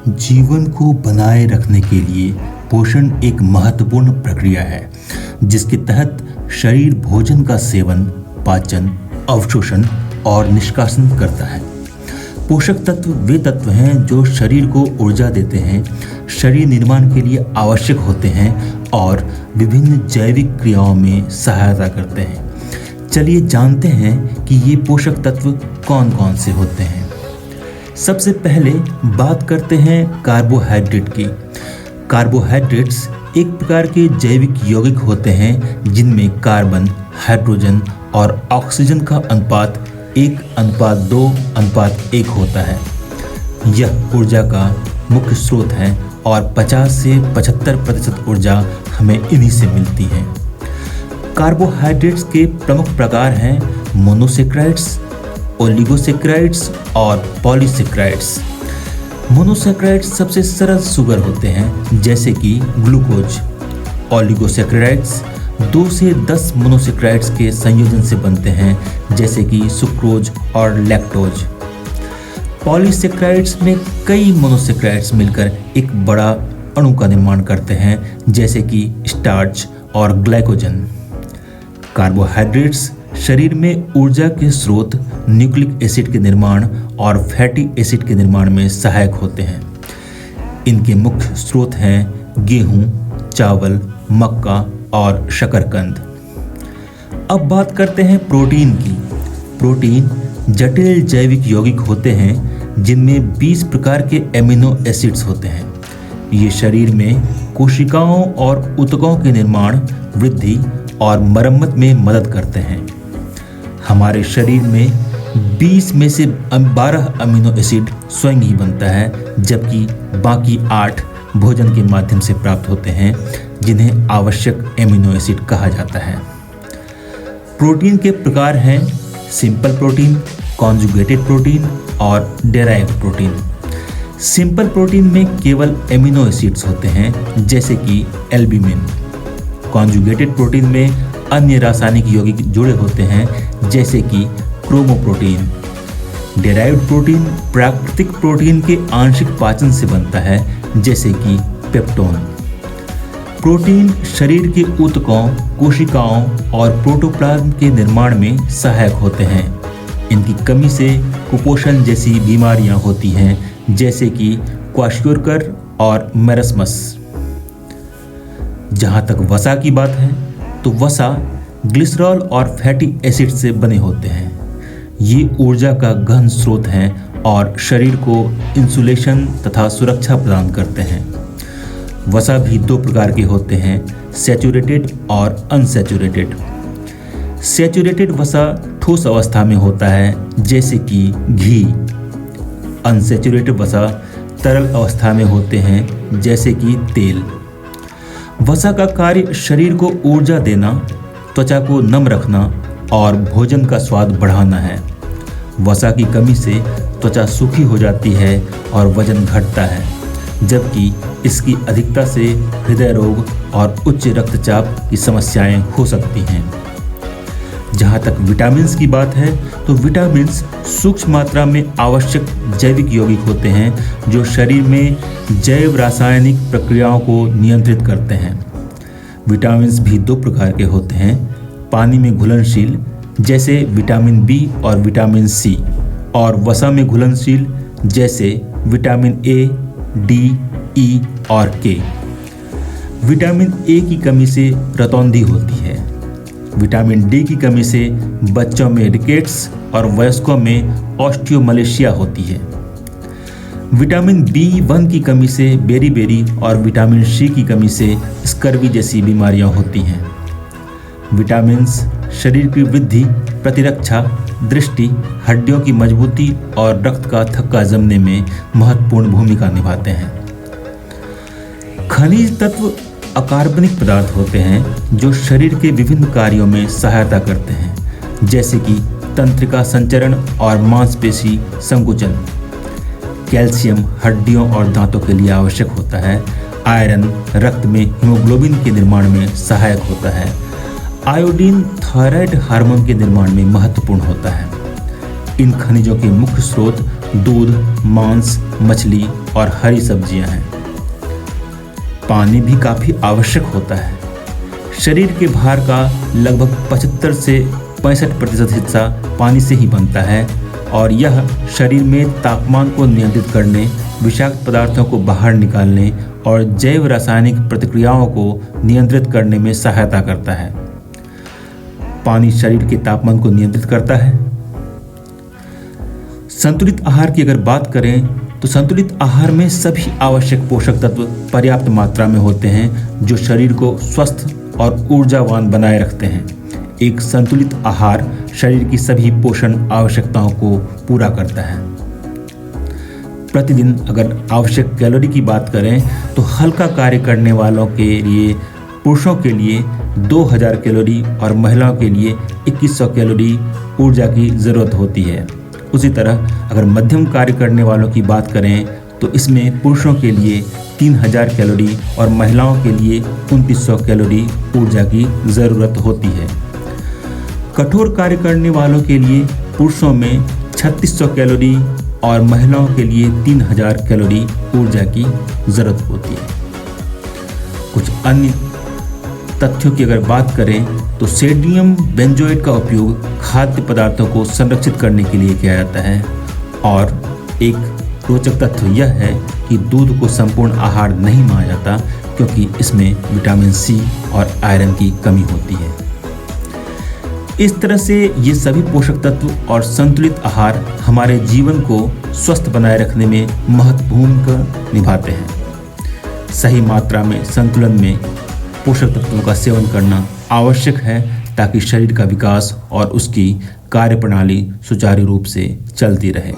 जीवन को बनाए रखने के लिए पोषण एक महत्वपूर्ण प्रक्रिया है जिसके तहत शरीर भोजन का सेवन, पाचन, अवशोषण और निष्कासन करता है। पोषक तत्व वे तत्व हैं जो शरीर को ऊर्जा देते हैं, शरीर निर्माण के लिए आवश्यक होते हैं और विभिन्न जैविक क्रियाओं में सहायता करते हैं। चलिए जानते हैं कि ये पोषक तत्व कौन कौन से होते हैं। सबसे पहले बात करते हैं कार्बोहाइड्रेट की। कार्बोहाइड्रेट्स एक प्रकार के जैविक यौगिक होते हैं जिनमें कार्बन, हाइड्रोजन और ऑक्सीजन का अनुपात 1:2:1 होता है। यह ऊर्जा का मुख्य स्रोत है और 50 से 75% ऊर्जा हमें इन्हीं से मिलती है। कार्बोहाइड्रेट्स के प्रमुख प्रकार हैं मोनोसेक्राइड्स, ओलिगोसेक्राइड्स और पॉलीसेक्राइड्स। मोनोसेक्राइड्स सबसे सरल शुगर होते हैं जैसे कि ग्लूकोज। ओलिगोसेक्राइड्स 2 से 10 मोनोसेक्राइड्स के संयोजन से बनते हैं जैसे कि सुक्रोज और लैक्टोज। पॉलीसेक्राइड्स में कई मोनोसेक्राइड्स मिलकर एक बड़ा अणु का निर्माण करते हैं जैसे कि स्टार्च और ग्लाइकोजन। कार्बोहाइड्रेट्स शरीर में ऊर्जा के स्रोत, न्यूक्लिक एसिड के निर्माण और फैटी एसिड के निर्माण में सहायक होते हैं। इनके मुख्य स्रोत हैं गेहूं, चावल, मक्का और शकरकंद। अब बात करते हैं प्रोटीन की। प्रोटीन जटिल जैविक यौगिक होते हैं जिनमें 20 प्रकार के एमिनो एसिड्स होते हैं। ये शरीर में कोशिकाओं और ऊतकों के निर्माण, वृद्धि और मरम्मत में मदद करते हैं। हमारे शरीर में 20 में से 12 अमीनो एसिड स्वयं ही बनता है जबकि बाकी 8 भोजन के माध्यम से प्राप्त होते हैं जिन्हें आवश्यक एमिनो एसिड कहा जाता है। प्रोटीन के प्रकार हैं सिंपल प्रोटीन, कॉन्जुगेटेड प्रोटीन और डेराइव्ड प्रोटीन। सिंपल प्रोटीन में केवल एमिनो एसिड्स होते हैं जैसे कि एल्ब्यूमिन। कॉन्जुगेटेड प्रोटीन में अन्य रासायनिक यौगिक जुड़े होते हैं जैसे कि क्रोमोप्रोटीन। डेराइव्ड प्रोटीन प्राकृतिक प्रोटीन के आंशिक पाचन से बनता है जैसे कि पेप्टोन। प्रोटीन शरीर के ऊतकों, कोशिकाओं और प्रोटोप्लाज्म के निर्माण में सहायक होते हैं। इनकी कमी से कुपोषण जैसी बीमारियां होती हैं जैसे कि क्वाशियोरकर और मेरस्मस। जहां तक वसा की बात है तो वसा ग्लिसरॉल और फैटी एसिड से बने होते हैं। ये ऊर्जा का गहन स्रोत हैं और शरीर को इंसुलेशन तथा सुरक्षा प्रदान करते हैं। वसा भी 2 प्रकार के होते हैं, सैचुरेटेड और अनसैचुरेटेड। सैचुरेटेड वसा ठोस अवस्था में होता है जैसे कि घी। अनसैचुरेटेड वसा तरल अवस्था में होते हैं जैसे कि तेल। वसा का कार्य शरीर को ऊर्जा देना, त्वचा को नम रखना और भोजन का स्वाद बढ़ाना है। वसा की कमी से त्वचा सूखी हो जाती है और वजन घटता है, जबकि इसकी अधिकता से हृदय रोग और उच्च रक्तचाप की समस्याएं हो सकती हैं। जहाँ तक विटामिन्स की बात है तो विटामिन्स सूक्ष्म मात्रा में आवश्यक जैविक यौगिक होते हैं जो शरीर में जैव रासायनिक प्रक्रियाओं को नियंत्रित करते हैं। विटामिन्स भी 2 प्रकार के होते हैं, पानी में घुलनशील जैसे विटामिन बी और विटामिन सी, और वसा में घुलनशील जैसे विटामिन ए, डी, ई और के। विटामिन ए की कमी से रतौंधी होती है। विटामिन डी की कमी से बच्चों में रिकेट्स और वयस्कों में ऑस्टियोमलेशिया होती है। विटामिन बी1 की कमी से बेरी और विटामिन सी की कमी से स्कर्वी जैसी बीमारियां होती हैं। विटामिन्स शरीर की वृद्धि, प्रतिरक्षा, दृष्टि, हड्डियों की मजबूती और रक्त का थक्का जमने में महत्वपूर्ण भूमिका निभाते हैं। खनिज तत्व अकार्बनिक पदार्थ होते हैं जो शरीर के विभिन्न कार्यों में सहायता करते हैं जैसे कि तंत्रिका संचरण और मांसपेशी संकुचन। कैल्शियम हड्डियों और दांतों के लिए आवश्यक होता है। आयरन रक्त में हीमोग्लोबिन के निर्माण में सहायक होता है। आयोडीन थायराइड हार्मोन के निर्माण में महत्वपूर्ण होता है। इन खनिजों के मुख्य स्रोत दूध, मांस, मछली और हरी सब्जियां हैं। पानी भी काफ़ी आवश्यक होता है। शरीर के भार का लगभग 75 से 65% हिस्सा पानी से ही बनता है और यह शरीर में तापमान को नियंत्रित करने, विषाक्त पदार्थों को बाहर निकालने और जैव रासायनिक प्रतिक्रियाओं को नियंत्रित करने में सहायता करता है। पानी शरीर के तापमान को नियंत्रित करता है। संतुलित आहार की अगर बात करें तो संतुलित आहार में सभी आवश्यक पोषक तत्व पर्याप्त मात्रा में होते हैं जो शरीर को स्वस्थ और ऊर्जावान बनाए रखते हैं। एक संतुलित आहार शरीर की सभी पोषण आवश्यकताओं को पूरा करता है। प्रतिदिन अगर आवश्यक कैलोरी की बात करें तो हल्का कार्य करने वालों के लिए, पुरुषों के लिए 2000 कैलोरी और महिलाओं के लिए 2100 कैलोरी ऊर्जा की ज़रूरत होती है। उसी तरह अगर मध्यम कार्य करने वालों की बात करें तो इसमें पुरुषों के लिए 3000 कैलोरी और महिलाओं के लिए 2900 कैलोरी ऊर्जा की ज़रूरत होती है। कठोर कार्य करने वालों के लिए पुरुषों में 3600 कैलोरी और महिलाओं के लिए 3000 कैलोरी ऊर्जा की ज़रूरत होती है। कुछ अन्य तथ्यों की अगर बात करें तो सोडियम बेंजोएट का उपयोग खाद्य पदार्थों को संरक्षित करने के लिए किया जाता है। और एक रोचक तथ्य यह है कि दूध को संपूर्ण आहार नहीं माना जाता क्योंकि इसमें विटामिन सी और आयरन की कमी होती है। इस तरह से ये सभी पोषक तत्व और संतुलित आहार हमारे जीवन को स्वस्थ बनाए रखने में महत्वपूर्ण भूमिका निभाते हैं। सही मात्रा में संतुलन में पोषक तत्वों का सेवन करना आवश्यक है ताकि शरीर का विकास और उसकी कार्यप्रणाली सुचारू रूप से चलती रहे।